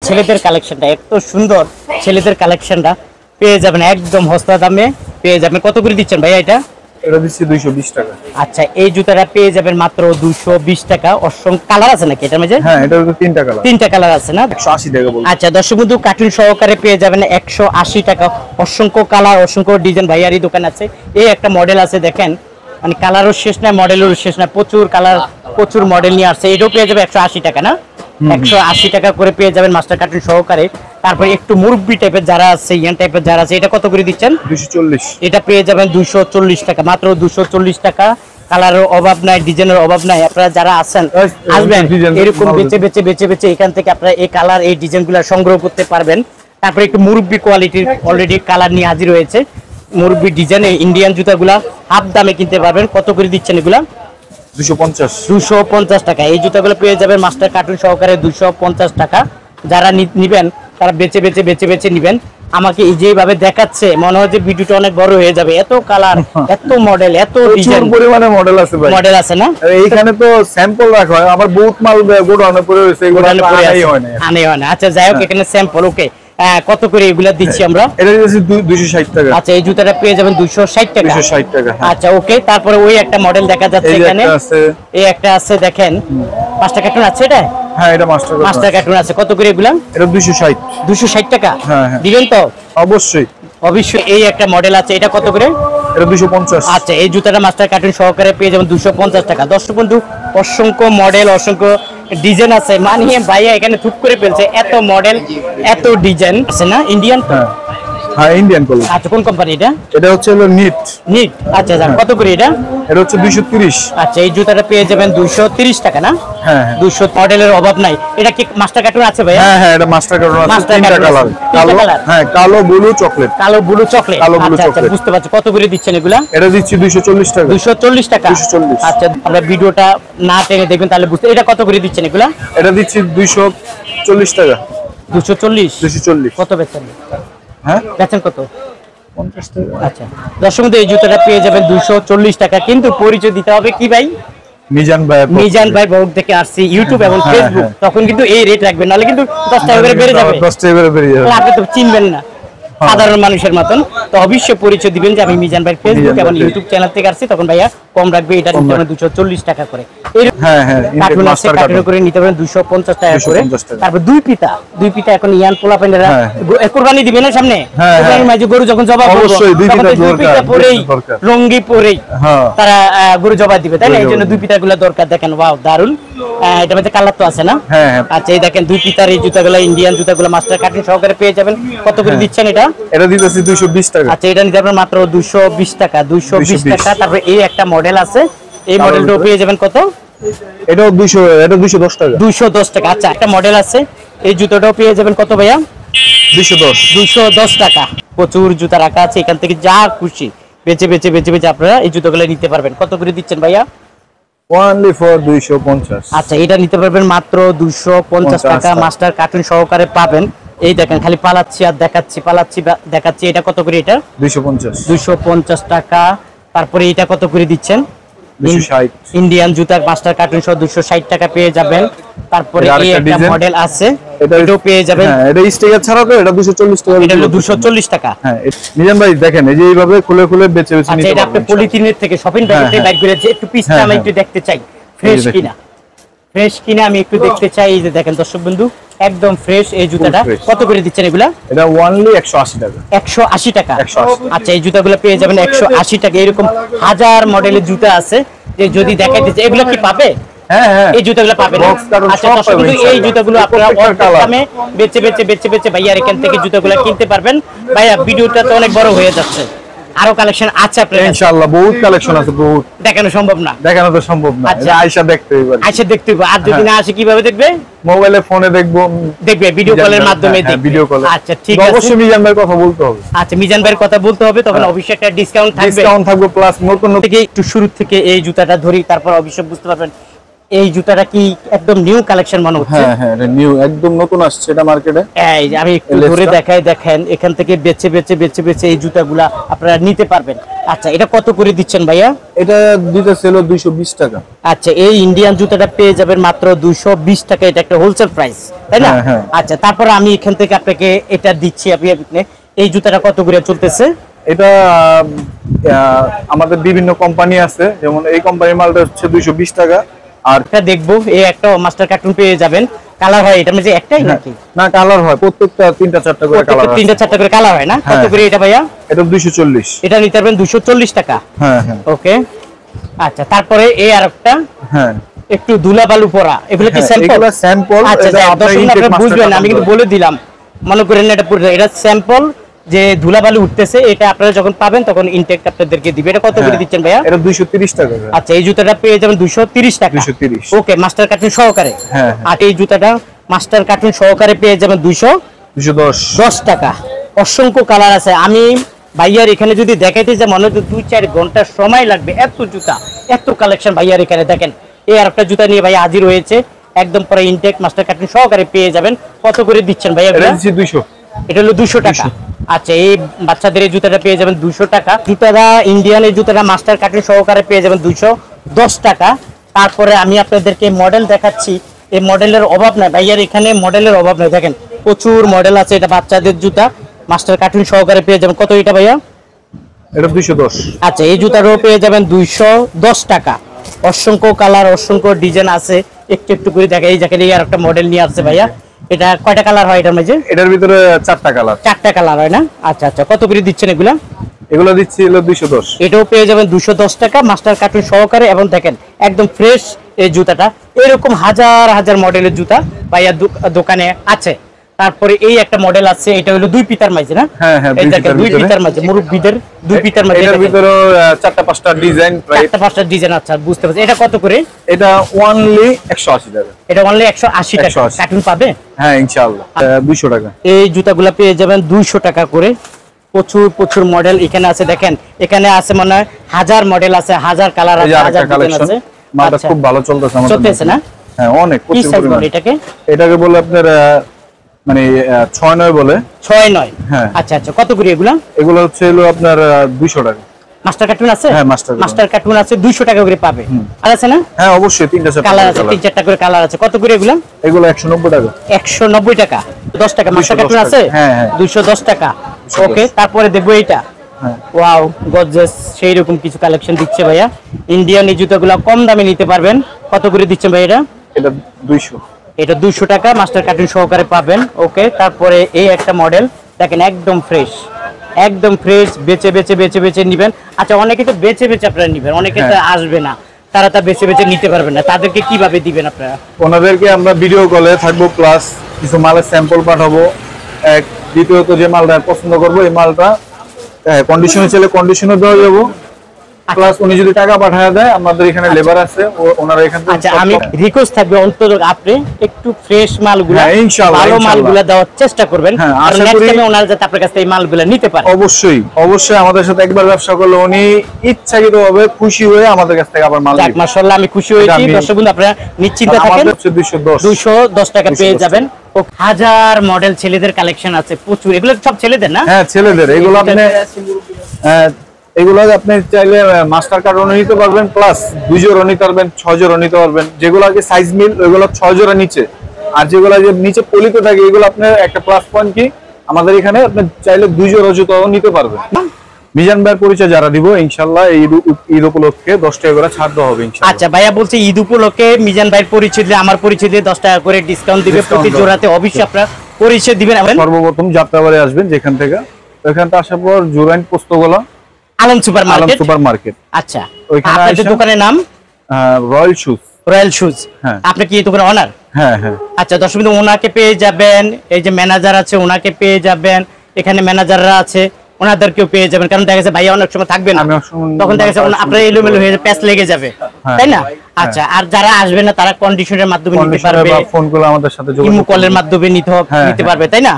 ছেলেদের কালেকশনটা এত সুন্দর, ছেলেদের কালেকশনটা পেয়ে যাবেন একদম সস্তা দামে পেয়ে যাবেন। কত করে দিচ্ছেন ভাইয়া এটা? এটা দিচ্ছি 220 টাকা। আচ্ছা, এই জুতাটা পেয়ে যাবেন মাত্র 220 টাকা। অসংখ্য কালার আছে নাকি এটার মধ্যে? হ্যাঁ, এটার তিনটা কালার। তিনটা কালার আছে না? 180 টাকা বলছি। আচ্ছা, দর্শক বন্ধু কার্টুন সহকারে পেয়ে যাবেন 180 টাকা। অসংখ্য কালার, অসংখ্য ডিজাইন ভাইয়ারই দোকান আছে। এই একটা মডেল আছে দেখেন, মানে কালারও শেষ না, মডেলেরও শেষ না, প্রচুর কালার, প্রচুর মডেল নিয়ে আসছে। এটাও পেয়ে যাবে 180 টাকা না? 180 টাকা করে পেয়ে যাবেন মাস্টার কার্টুন সহকারে। তারপরে একটু মুরব্বি টাইপের যারা আছে, ইয়ান টাইপের যারা আছে, এটা কত করে দিচ্ছেন? 240। এটা পেয়ে যাবেন 240 টাকা, মাত্র 240 টাকা। কালারের অভাব নাই, ডিজাইনের অভাব নাই। আপনারা যারা আছেন আসবেন, এরকম বেছে এখান থেকে আপনারা এই কালার, এই ডিজাইনগুলো সংগ্রহ করতে পারবেন। তারপরে একটু মুরব্বি কোয়ালিটির অলরেডি কালার নিয়ে হাজির হয়েছে। মুরব্বি ডিজাইনে ইন্ডিয়ান জুতাগুলা হাফ দামে কিনতে পারবেন। কত করে দিচ্ছেন এগুলা? 250 টাকা। এই জুতাগুলো পেয়ে যাবেন মাস্টার কার্টুন সহকারে 250 টাকা। যারা নিবেন তারা বেছে নিবেন। আমাকে এই যেভাবে দেখাচ্ছে মনে হয় যে ভিডিওটা অনেক বড় হয়ে যাবে, এত কালার, এত মডেল, এত ডিজাইন, পরিমাণে মডেল আছে ভাই। মডেল আছে না? এইখানে তো স্যাম্পল রাখা হয়, আবার বহুত মাল গোডাউনে পড়ে রয়েছে, এগুলো আনাই হয় না। আনাই হয় না। আচ্ছা, যাই হোক, এখানে স্যাম্পল। ওকে, কত করে এগুলা দিচ্ছি আমরা? এটা দিচ্ছি 260 টাকা। আচ্ছা, এই জুতাটা পেয়ে যাবেন 260 টাকা। 260 টাকা। আচ্ছা, ওকে। তারপরে ওই একটা মডেল দেখা যাচ্ছে এখানে, এই একটা আছে দেখেন, মাস্টার কার্টুন আছে এটা? হ্যাঁ, এটা মাস্টার কার্টুন আছে। কত করে এগুলা? এটা 260। 260 টাকা। হ্যাঁ, দিবেন তো? অবশ্যই। এই একটা মডেল আছে, এটা কত করে? এটা 250। আচ্ছা, এই জুতাটা মাস্টার কার্টুন সহকারে পেয়ে যাবেন 250 টাকা। দর্শক বন্ধু, অসংখ্য মডেল, অসংখ্য ডিজাইন আছে। মানিয়ে ভাইয়া এখানে থুপ করে ফেলছে, এত মডেল, এত ডিজাইন আছে না? ইন্ডিয়ান? হ্যাঁ, ইন্ডিয়ান কোয়ালিটি। আচ্ছা, কোন কোম্পানি এটা? এটা হচ্ছে নিট। আচ্ছা, কত করে এটা? এটা হচ্ছে 230। আচ্ছা, এই জুতাটা পেয়ে যাবেন 230 টাকা না? হ্যাঁ, 200। মডেলের অভাব নাই। এটা কি মাস্টার কার্টুন আছে ভাইয়া? হ্যাঁ, এটা মাস্টার কার্টুন আছে। তিনটা কালার। হ্যাঁ, কালো, ব্লু, চকলেট। কালো, ব্লু, চকলেট। আচ্ছা, বুঝতে পারছি। কত করে দিচ্ছেন এগুলা? এটা দিচ্ছি 240 টাকা। 240 টাকা। 240। আচ্ছা, আমরা ভিডিওটা না টেনে দেখবেন তাহলে বুঝতে। এটা কত করে দিচ্ছেন এগুলা? এটা দিচ্ছি 240 টাকা। 240। কত বেচেন? হ্যাঁ, বেচেন কত? 50 টাকা। আচ্ছা, দর্শক বন্ধু, এই জুতাটা পেয়ে যাবেন 240 টাকা। কিন্তু পরিচয় দিতে হবে কি ভাই? মিজান ভাই ব্লগ থেকে আসছি, ইউটিউব এবং ফেসবুক। তখন কিন্তু এই রেট রাখবেন, নাহলে কিন্তু 10 টাকা করে বেড়ে যাবে। 10 টাকা করে বেড়ে যাবে। আপনি তো চিনবেন না সাধারণ মানুষের মতন। তো অবশ্যই পরিচয় দিবেন যে আমি মিজান ভাই ফেসবুক এবং ইউটিউব চ্যানেল থেকে আসছি। তখন ভাইয়া কম রাখবে, এটা নিতে পারেন 240 টাকা করে। কার্টুন আছে, কার্টুন করে নিতে পারেন 250 টাকা করে। তারপর দুই পিতা এখন ইয়ান পোলা পেন্ডারা কুরবানি দিবে না সামনে, কুরবানির মাঝে গরু যখন জবাই করবে তখন দুই পিতা পরেই, লঙ্গি পরেই তারা গরু জবাই দিবে, তাই না? এই জন্য দুই পিতা গুলা দরকার। দেখেন, ওয়াও, দারুন। এটা মধ্যে কালার তো আছে না? আচ্ছা, এই দেখেন দুই পিতার এই জুতাগুলো, ইন্ডিয়ান জুতাগুলো মাস্টার কার্টুন সহকারে পেয়ে যাবেন। কত করে দিচ্ছেন এটা? এটা দিতেছি 220 টাকা। আচ্ছা, এটা নিতে পারবেন মাত্র 220 টাকা। 220 টাকা। তারপরে এই একটা মডেল আছে, এই মডেলটাও পেয়ে যাবেন কত? এটাও 200, এটা 210 টাকা। 210 টাকা। আচ্ছা, একটা মডেল আছে, এই জুতাটাও পেয়ে যাবেন কত ভাইয়া? 210 টাকা। প্রচুর জুতা রাখা আছে, এখান থেকে যা খুশি বেচে আপনারা এই জুতাগুলো নিতে পারবেন। কত করে দিচ্ছেন ভাইয়া? only for 250। আচ্ছা, এটা নিতে পারবেন মাত্র 250 টাকা। মাস্টার কার্টুন সহকারে পাবেন। এই দেখেন, খালি পালাচ্ছি আর দেখাচ্ছি। এটা কত করে? এটা 250 টাকা। তারপরে এটা কত করে দিচ্ছেন? 260। ইন্ডিয়ান জুতার মাস্টার কার্টুন সহ 260 টাকা পেয়ে যাবেন। তারপরে এই একটা মডেল আছে, এটাও পেয়ে যাবেন। হ্যাঁ, এটা স্টিকার ছাড়া তো এটা 240 টাকা। এটা হলো 240 টাকা। হ্যাঁ, মিজান ভাই দেখেন, এই যে এইভাবে খুলে বেচে নিতে পারবেন। আচ্ছা, এটা আপনি পলিথিনের থেকে শপিং ব্যাগ থেকে বাইর করে যে একটু পিসটা আমি একটু দেখতে চাই, ফ্রেশ কিনা আমি একটু দেখতে চাই। এই যে দেখেন দর্শক বন্ধু, একদম ফ্রেশ এই জুতাটা। কত করে দিচ্ছেন এগুলা? এটা only 180 টাকা। 180 টাকা। আচ্ছা, এই জুতাগুলো পেয়ে যাবেন 180 টাকা। এরকম হাজার মডেলের জুতা আছে, যে যদি দেখাইতে চাই এগুলো কি পাবে? হ্যাঁ, এই জুতাগুলো পাবেন। আচ্ছা, এই জুতাগুলো আপনারা অল্প দামে বেচে ভাইয়ার এখান থেকে জুতাগুলো কিনতে পারবেন। ভাইয়া, ভিডিওটা তো অনেক বড় হয়ে যাচ্ছে, আরো কালেকশন আছে আপনাদের? ইনশাআল্লাহ বহুত কালেকশন আছে, বহুত। দেখানো সম্ভব না? দেখানো তো সম্ভব না। আচ্ছা, আয়শা দেখতে হবে। আর যদি না আসে কিভাবে দেখবে? মোবাইলে, ফোনে দেখবে, ভিডিও কলের মাধ্যমে দেখবে। Video call. আচ্ছা, ঠিক আছে। অবশ্যই মিজান ভাইয়ের কথা বলতে হবে। আচ্ছা, মিজান ভাইয়ের কথা বলতে হবে, তখন অবশ্যই একটা ডিসকাউন্ট থাকবে। প্লাস নতুন থেকে একটু শুরু থেকে এই জুতাটা ধরি, তারপর অবশ্যই বুঝতে পারবেন এই জুতাটা কি একদম নিউ কালেকশন মনে হচ্ছে? হ্যাঁ হ্যাঁ, এটা নিউ, একদম নতুন আসছে এটা মার্কেটে। এই যে আমি একটু ধরে দেখাই, দেখেন এখান থেকে বেচে বেচে বেচে বেচে এই জুতাগুলা আপনারা নিতে পারবেন। আচ্ছা, এটা কত করে দিচ্ছেন ভাইয়া? এটা দিতে ছিল 220 টাকা। আচ্ছা, এই ইন্ডিয়ান জুতাটা পেয়ে যাবেন মাত্র 220 টাকা, এটা একটা হোলসেল প্রাইস, তাই না? আচ্ছা, তারপরে আমি এখান থেকে আপনাকে এটা দিচ্ছি। আপনি এই জুতাটা কত করে চলতেছে? এটা আমাদের বিভিন্ন কোম্পানি আছে, যেমন এই কোম্পানির মালটা হচ্ছে 220 টাকা। আর এটা দেখবো, এই একটা মাস্টার কার্টুন পেয়ে যাবেন। কালার হয় এটা মধ্যে একটাই নাকি? না, কালার হয় প্রত্যেকটা 3টা 4টা করে কালার আছে। 3টা 4টা করে কালার হয় না? কত করে এটা ভাইয়া? এটা 240। এটা নিতে পারবেন 240 টাকা। হ্যাঁ হ্যাঁ, ওকে। আচ্ছা, তারপরে এই আরেকটা হ্যাঁ একটু ধুলাবালু পরা, এগুলো কি স্যাম্পল? এগুলো স্যাম্পল। আচ্ছা, আপনারা বুঝবেন, আমি কিন্তু বলে দিলাম, মনে করেন এটা পুরো এটা স্যাম্পল, যে ধুলাবালু উঠতেছে, এটা আপনারা যখন পাবেন তখন ইনটেক আপনাদেরকে দিবে। এটা কত করে দিচ্ছেন ভাইয়া? এটা 230 টাকা। আচ্ছা, এই জুতাটা পেয়ে যাবেন 230 টাকা। 230। ওকে, মাস্টার কার্টুন সহকারে। হ্যাঁ, আর এই জুতাটা মাস্টার কার্টুন সহকারে পেয়ে যাবেন 210 টাকা। অসংখ্য কালার আছে। আমি ভাইয়ার এখানে যদি দেখাইতে যে মনে হচ্ছে 2-4 ঘন্টা সময় লাগবে, এত জুতা এত কালেকশন ভাইয়ার এখানে। দেখেন, এই আর একটা জুতা নিয়ে ভাইয়া হাজির হয়েছে, একদম পরে ইনটেক মাস্টার কার্টুন সহকারে পেয়ে যাবেন। কত করে দিচ্ছেন ভাইয়া? এটা 200। এটা হলো 200 টাকা। আচ্ছা, এই বাচ্চাদের এই জুতাটা পেয়ে যাবেন 200 টাকা। জুতাটা ইন্ডিয়ান, এই জুতাটা মাস্টার কার্টুন সহকারে পেয়ে যাবেন 210 টাকা। তারপরে আমি আপনাদেরকে মডেল দেখাচ্ছি, এই মডেলের অভাব নাই ভাইয়ার এখানে, মডেলের অভাব নাই। দেখেন প্রচুর মডেল আছে। এটা বাচ্চাদের জুতা, মাস্টার কার্টুন সহকারে পেয়ে যাবেন। কত এটা ভাইয়া? এটা 210। আচ্ছা, এই জুতাটাও পেয়ে যাবেন 210 টাকা। অসংখ্য কালার, অসংখ্য ডিজাইন আছে। একটু একটু করে দেখা, এই জায়গায় আর একটা মডেল নিয়ে আসছে ভাইয়া। এটা কয়টা কালার হয় এটার মধ্যে? এটার ভিতরে 4টা কালার। 4টা কালার হয় না? আচ্ছা আচ্ছা, কত করে দিচ্ছেন এগুলা? এগুলো দিচ্ছি হলো 210। এটাও পেয়ে যাবেন 210 টাকা মাস্টার কার্টুন সহকারে। এবং দেখেন একদম ফ্রেশ এই জুতাটা। এরকম হাজার হাজার মডেলের জুতা ভাইয়া দোকানে আছে। তারপরে এই একটা মডেল আছে, এটা হলো 2 পিতার মাঝে না? হ্যাঁ হ্যাঁ, 2 পিতার মাঝে, মুরব্বিদের 2 পিতার মাঝে। এটার ভিতরে 4টা 5টা ডিজাইন, প্রায় 4টা 5টা ডিজাইন। আচ্ছা, বুঝতে পারছি। এটা কত করে? এটা অনলি 180 টাকা। এটা অনলি 180 টাকা। কার্টুন পাবে? হ্যাঁ ইনশাআল্লাহ। 200 টাকা। এই জুতাগুলো পেয়ে যাবেন 200 টাকা করে। প্রচুর প্রচুর মডেল এখানে আছে। দেখেন এখানে আছে মনে হয় হাজার মডেল আছে, হাজার কালার আছে, হাজার ডিজাইন আছে। মালটা খুব ভালো চলতেছে আমাদের। চলতেছে না? হ্যাঁ, অনেক। কি সাইজ বলে এটাকে? এটাকে বলে আপনার মানে 6-9 বলে। 6-9। হ্যাঁ। আচ্ছা আচ্ছা, কত করে এগুলা? এগুলো হচ্ছে হলো আপনার 200 টাকা। মাস্টার কার্টুন আছে? হ্যাঁ, মাস্টার কার্টুন আছে 200 টাকা করে পাবে। আর আছে না? হ্যাঁ অবশ্যই, 3টা 4টা কালার আছে, 3-4টা করে কালার আছে। কত করে এগুলা? এগুলো 190 টাকা। 190 টাকা। 10 টাকা মাস্টার কার্টুন আছে? হ্যাঁ হ্যাঁ, 210 টাকা। ওকে, তারপরে দেখবো এইটা। ওয়াও, গর্জিয়াস সেই রকম কিছু কালেকশন দিচ্ছে ভাইয়া। ইন্ডিয়ান এই জুতাগুলো কম দামে নিতে পারবেন। কত করে দিচ্ছেন ভাই এটা? এটা 200। এটা 200 টাকা মাস্টার কার্টুন সহকারে পাবেন। ওকে, তারপরে এই একটা মডেল দেখেন, একদম ফ্রেশ, একদম ফ্রেশ। বেচে বেচে বেচে বেচে নিবেন। আচ্ছা, অনেকে তো বেচে বেচে আপনারা নিবেন, অনেকে তো আসবে না, তারা তা বেচে বেচে নিতে পারবেন না, তাদেরকে কিভাবে দিবেন আপনারা? ওনাদেরকে আমরা ভিডিও কলে থাকবো, প্লাস কিছু মালের স্যাম্পল পাঠাবো। এক, দ্বিতীয়ত যে মালটা পছন্দ করবো এই মালটা কন্ডিশনে চলে কন্ডিশনে দেওয়া যাবো। প্লাস উনি যদি টাকা পাঠায় দেয়, আমাদের এখানে লেবার আছে, ওনারা এখান থেকে। আচ্ছা, আমি রিকোয়েস্ট থাকবে অন্তত আপনি একটু ফ্রেশ মালগুলা, ইনশাআল্লাহ ভালো মালগুলা দেওয়ার চেষ্টা করবেন। হ্যাঁ, আর আশা নেক্সট করি টাইমে ওনারা যাতে আপনার কাছ থেকে এই মালগুলা নিতে পারে। অবশ্যই অবশ্যই, আমাদের সাথে একবার ব্যবসা করলে উনি ইচ্ছাকৃতভাবে খুশি হয়ে আমাদের কাছ থেকে আবার মাল যাক, নেবেন। মাশাআল্লাহ, আমি খুশি হয়েছি। দর্শক বন্ধু, আপনারা নিশ্চিন্ত থাকেন, আমাদের হচ্ছে 210 210 টাকা পেয়ে যাবেন। ও হাজার মডেল ছেলেদের কালেকশন আছে প্রচুর। এগুলো সব ছেলেদের না? হ্যাঁ, ছেলেদের। এগুলো আপনি এগুলো আপনি চাইলে মাস্টার কার্টুনও নিতে পারবেন, প্লাস 2 জোড়া নিতে পারবেন, 6 জোড়া নিতে পারবেন। যেগুলো আগে সাইজ মিল ওইগুলো 6 জোড়া নিচে, আর যেগুলো যে নিচে পলিত থাকে এগুলো আপনার একটা প্লাস পয়েন্ট কি, আমাদের এখানে আপনি চাইলে 2 জোড়া জুতাও নিতে পারবেন। মিজান ভাইয়ের পরিচয় যারা দিব, ইনশাআল্লাহ এই ঈদ উপলক্ষে 10 টাকা করে ছাড় দেওয়া হবে ইনশাআল্লাহ। আচ্ছা ভাইয়া বলছে ঈদ উপলক্ষে মিজান ভাইয়ের পরিচয় দিলে, আমার পরিচয় দিয়ে 10 টাকা করে ডিসকাউন্ট দিবে প্রতি জোড়াতে। অবশ্যই আপনারা পরিচয় দিবেন। সর্বপ্রথম যাত্রাবাড়ি আসবেন, যেখান থেকে ওইখানটা আসার পর জুরাইন পোস্তগোলা আলম সুপার মার্কেট। আচ্ছা, ওইখানে আপনাদের দোকানের নাম? Royal shoes. Royal shoes. হ্যাঁ। আপনি কি এই দোকানের ওনার? হ্যাঁ হ্যাঁ। আচ্ছা, দর্শক বন্ধু, ওনাকে পেয়ে যাবেন। এই যে ম্যানেজার আছে, ওনাকে পেয়ে যাবেন। এখানে ম্যানেজাররা আছে, ওনাদেরকেও পেয়ে যাবেন। কারণ দেখা যাচ্ছে ভাইয়া অনেক সময় থাকবে না, তখন দেখা যাচ্ছে আপনার এলোমেলো হয়ে প্যাচ লেগে যাবে, তাই না? আচ্ছা, আর যারা আসবে না তারা কন্ডিশনের মাধ্যমে নিতে পারবে, ফোন করে আমাদের সাথে যোগাযোগ কলের মাধ্যমে নিতে পারবে, তাই না?